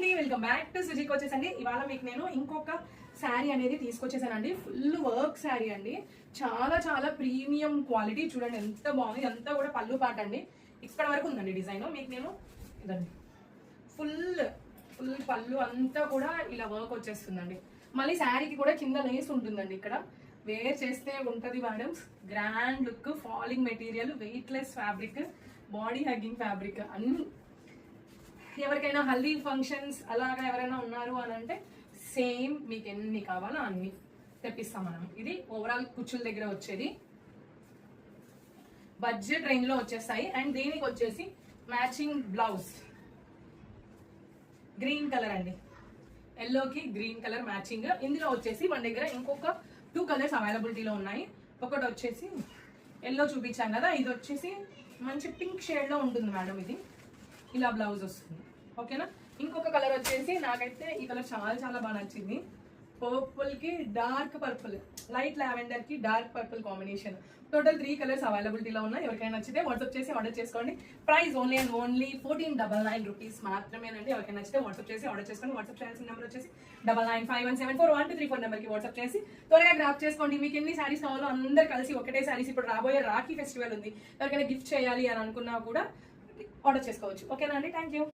అండి, welcome back to సుజీకి వచ్చేసండి. ఇవాళ మీకు నేను ఇంకొక శారీ అనేది తీసుకొచ్చేసానండి. ఫుల్ వర్క్ శారీ అండి, చాలా చాలా ప్రీమియం క్వాలిటీ. చూడండి ఎంత బాగుంది. అంతా కూడా పళ్ళు పాట అండి, ఇక్కడ వరకు ఉందండి డిజైన్. మీకు నేను ఇదండి ఫుల్ ఫుల్ పళ్ళు అంతా కూడా ఇలా వర్క్ వచ్చేస్తుందండి. మళ్ళీ శారీకి కూడా కింద లేస్ ఉంటుందండి. ఇక్కడ వేర్ చేస్తే ఉంటుంది madam, grand look, falling material, weightless fabric, body hugging fabric. అన్ని ఎవరికైనా హల్దీ ఫంక్షన్స్ అలాగా ఎవరైనా ఉన్నారు అని అంటే సేమ్ మీకు ఎన్ని కావాలో అన్ని తెప్పిస్తాం మనం. ఇది ఓవరాల్ కుచ్చుల దగ్గర వచ్చేది, బడ్జెట్ రేంజ్ లో వచ్చేస్తాయి. అండ్ దీనికి వచ్చేసి మ్యాచింగ్ బ్లౌజ్ గ్రీన్ కలర్ అండి, ఎల్లోకి గ్రీన్ కలర్ మ్యాచింగ్. ఇందులో వచ్చేసి మన దగ్గర ఇంకొక 2 కలర్స్ అవైలబిలిటీలో ఉన్నాయి. ఒకటి వచ్చేసి ఎల్లో చూపించాం కదా, ఇది వచ్చేసి మంచి పింక్ షేడ్ లో ఉంటుంది మేడం. ఇది ఇలా బ్లౌజ్ వస్తుంది, ఓకేనా. ఇంకొక కలర్ వచ్చేసి నాకైతే ఈ కలర్ చాలా చాలా బాగా నచ్చింది. పర్పుల్ కి డార్క్ పర్పుల్, లైట్ లావెండర్ కి dark purple combination. Total 3 colours అవైలబిలిటీలో ఉన్నాయి. ఎవరికైనా నచ్చితే వాట్సాప్ చేసి ఆర్డర్ చేసుకోండి. Price only and only 1499 rupees మాత్రమేనండి. ఎవరికైనా నచ్చితే వాట్సాప్ చేసి ఆర్డర్ చేసుకోండి. వాట్సాప్ చేయాల్సిన నెంబర్ వచ్చేసి 9951741234 నెంబర్కి వాట్సాప్ చేసి త్వరగా గ్రాప్ చేసుకోండి. మీకు ఎన్ని శారీస్ కావాలో అందరు కలిసి ఒకటే శారీస్. ఇప్పుడు రాబోయే రాఖీ ఫెస్టివల్ ఉంది, ఎవరికైనా గిఫ్ట్ చేయాలి అని అనుకున్నా కూడా ఆర్డర్ చేసుకోవచ్చు. ఓకేనా అండి, థ్యాంక్ యూ.